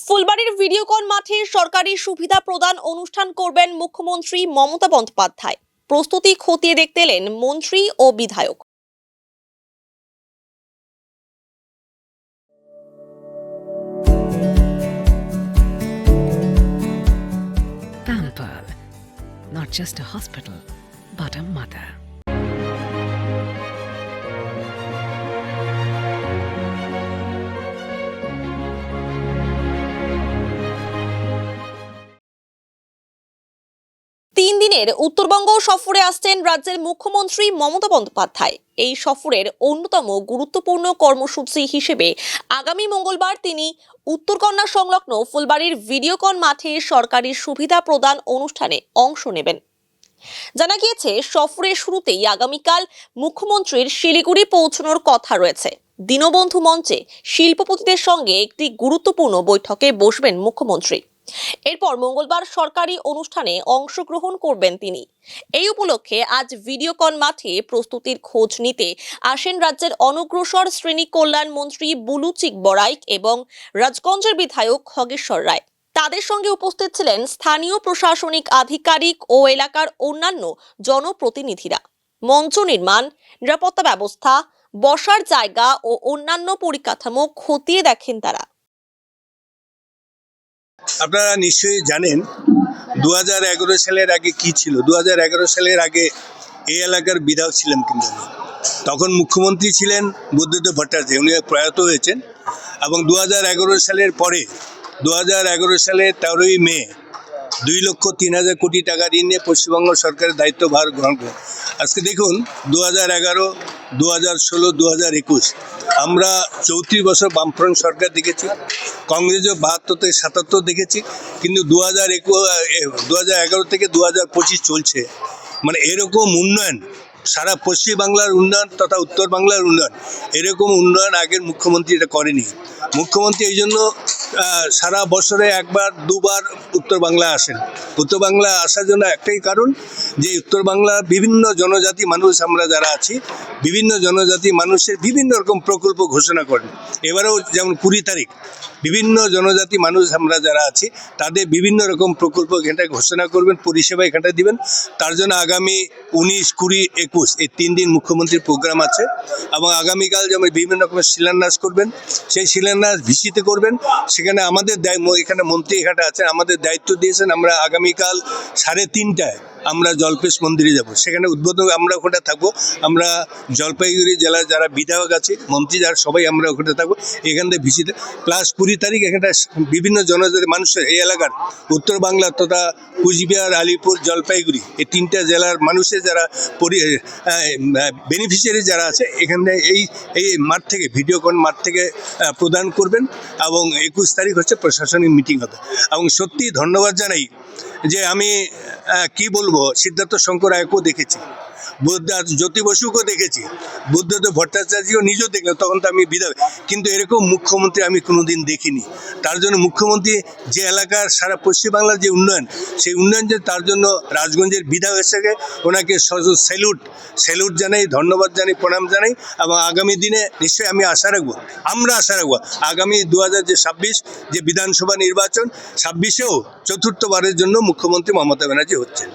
ফুলবাড়ির ভিডিওকন মাঠে সরকারি সুবিধা প্রদান অনুষ্ঠান করবেন মুখ্যমন্ত্রী মমতা বন্দ্যোপাধ্যায়। প্রস্তুতি খতিয়ে দেখতে এলেন মন্ত্রী ও বিধায়ক। Pampered, not just a hospital, but a mother. তিন দিনের উত্তরবঙ্গ সফরে আসছেন রাজ্যের মুখ্যমন্ত্রী মমতা বন্দ্যোপাধ্যায়। এই সফরের অন্যতম গুরুত্বপূর্ণ কর্মসূচি হিসেবে আগামী মঙ্গলবার তিনি উত্তরকন্যা সংলগ্ন ফুলবাড়ির ভিডিওকন মাঠে সরকারি সুবিধা প্রদান অনুষ্ঠানে অংশ নেবেন। জানা গিয়েছে, সফরের শুরুতেই আগামীকাল মুখ্যমন্ত্রীর শিলিগুড়ি পৌঁছানোর কথা রয়েছে। দীনবন্ধু মঞ্চে শিল্পপতিদের সঙ্গে একটি গুরুত্বপূর্ণ বৈঠকে বসবেন মুখ্যমন্ত্রী। এরপর মঙ্গলবার সরকারি অনুষ্ঠানে অংশগ্রহণ করবেন তিনি। এই উপলক্ষে আজ ভিডিওকন মাঠে প্রস্তুতির খোঁজ নিতে আসেন রাজ্যের অনগ্রসর শ্রেণী কল্যাণ মন্ত্রী বুলুচিক বড়াইক এবং রাজগঞ্জের বিধায়ক খগেশ্বর রায়। তাদের সঙ্গে উপস্থিত ছিলেন স্থানীয় প্রশাসনিক আধিকারিক ও এলাকার অন্যান্য জনপ্রতিনিধিরা। মঞ্চ নির্মাণ, নিরাপত্তা ব্যবস্থা, বসার জায়গা ও অন্যান্য পরিকাঠামো খতিয়ে দেখেন তারা। আপনারা নিশ্চয়ই জানেন 2011 সালের আগে কি ছিল। 2011 সালের আগে এই এলাকার বিধায়ক ছিলেন কিন্তু তখন মুখ্যমন্ত্রী ছিলেন বুদ্ধদেব ভট্টাচার্য, উনি প্রয়াত হয়েছেন। এবং 2011 সালের পরে 2011 সালের 13ই মে 2,03,000 কোটি টাকা ঋণ নিয়ে পশ্চিমবঙ্গ সরকারের দায়িত্বভার গ্রহণ করে। আজকে দেখুন 2011, 2016, 2021 আমরা 34 বছর বামফ্রন্ট সরকার দেখেছি, কংগ্রেসও 72 থেকে 77 দেখেছি, কিন্তু 2011 থেকে 2025 চলছে। মানে এরকম উন্নয়ন, সারা পশ্চিম বাংলার উন্নয়ন তথা উত্তর বাংলার উন্নয়ন, এরকম উন্নয়ন আগের মুখ্যমন্ত্রী এটা করেনি। মুখ্যমন্ত্রী এই জন্য সারা বছরে একবার দুবার উত্তর বাংলায় আসেন। উত্তর বাংলা আসার জন্য একটাই কারণ, যে উত্তর বাংলার বিভিন্ন জনজাতি মানুষ আমরা যারা আছি, বিভিন্ন জনজাতি মানুষের বিভিন্ন রকম প্রকল্প ঘোষণা করেন। এবারেও যেমন 20 তারিখ বিভিন্ন জনজাতি মানুষ আমরা যারা আছি তাদের বিভিন্ন রকম প্রকল্প এখানটায় ঘোষণা করবেন, পরিষেবা এখানটায় দিবেন। তার জন্য আগামী 19, 20, 21 এই 3 দিন মুখ্যমন্ত্রীর প্রোগ্রাম আছে। এবং আগামীকাল যেমন বিভিন্ন রকমের শিলান্যাস করবেন, সেই শিলান্যাস ভিসিতে করবেন। সেখানে আমাদের এখানে মন্ত্রী এখানে আছেন, আমাদের দায়িত্ব দিয়েছেন আমরা আগামীকাল 3:30টায় আমরা জলপেশ মন্দিরে যাব। সেখানে উদ্বোধন আমরা ওখানে থাকবো। আমরা জলপাইগুড়ি জেলার যারা বিধায়ক আছে, মন্ত্রী যারা, সবাই আমরা ওখানে থাকবো এখান থেকে ভিসিতে। প্লাস 20 তারিখ এখানটা বিভিন্ন জনজাতি মানুষের এই এলাকার উত্তর বাংলা তথা কুচবিহার, আলিপুর, জলপাইগুড়ি এই 3টা জেলার মানুষের যারা বেনিফিশিয়ারি যারা আছে এখানে এই মাঠ থেকে ভিডিওকন মাঠ থেকে প্রদান করবেন। এবং 21 তারিখ হচ্ছে প্রশাসনিক মিটিং হবে। এবং সত্যি ধন্যবাদ জানাই যে আমি কি বলবো, সিদ্ধার্থ শঙ্কর রায়কেও দেখেছি, জ্যোতি বসুকেও দেখেছি, বুদ্ধদেব ভট্টাচার্যও নিজেও দেখলাম, তখন তো আমি বিধায়ক, কিন্তু এরকম মুখ্যমন্ত্রী আমি কোনোদিন দেখিনি। তার জন্য মুখ্যমন্ত্রী যে এলাকার সারা পশ্চিমবাংলার যে উন্নয়ন, সেই উন্নয়ন যে তার জন্য রাজগঞ্জের বিধায়ক হিসেবে ওনাকে স্যালুট জানাই, ধন্যবাদ জানাই, প্রণাম জানাই। এবং আগামী দিনে নিশ্চয়ই আমরা আশা রাখবো আগামী 2026 যে বিধানসভা নির্বাচন, 26-এও চতুর্থবারের জন্য মুখ্যমন্ত্রী মমতা ব্যানার্জি হচ্ছেন।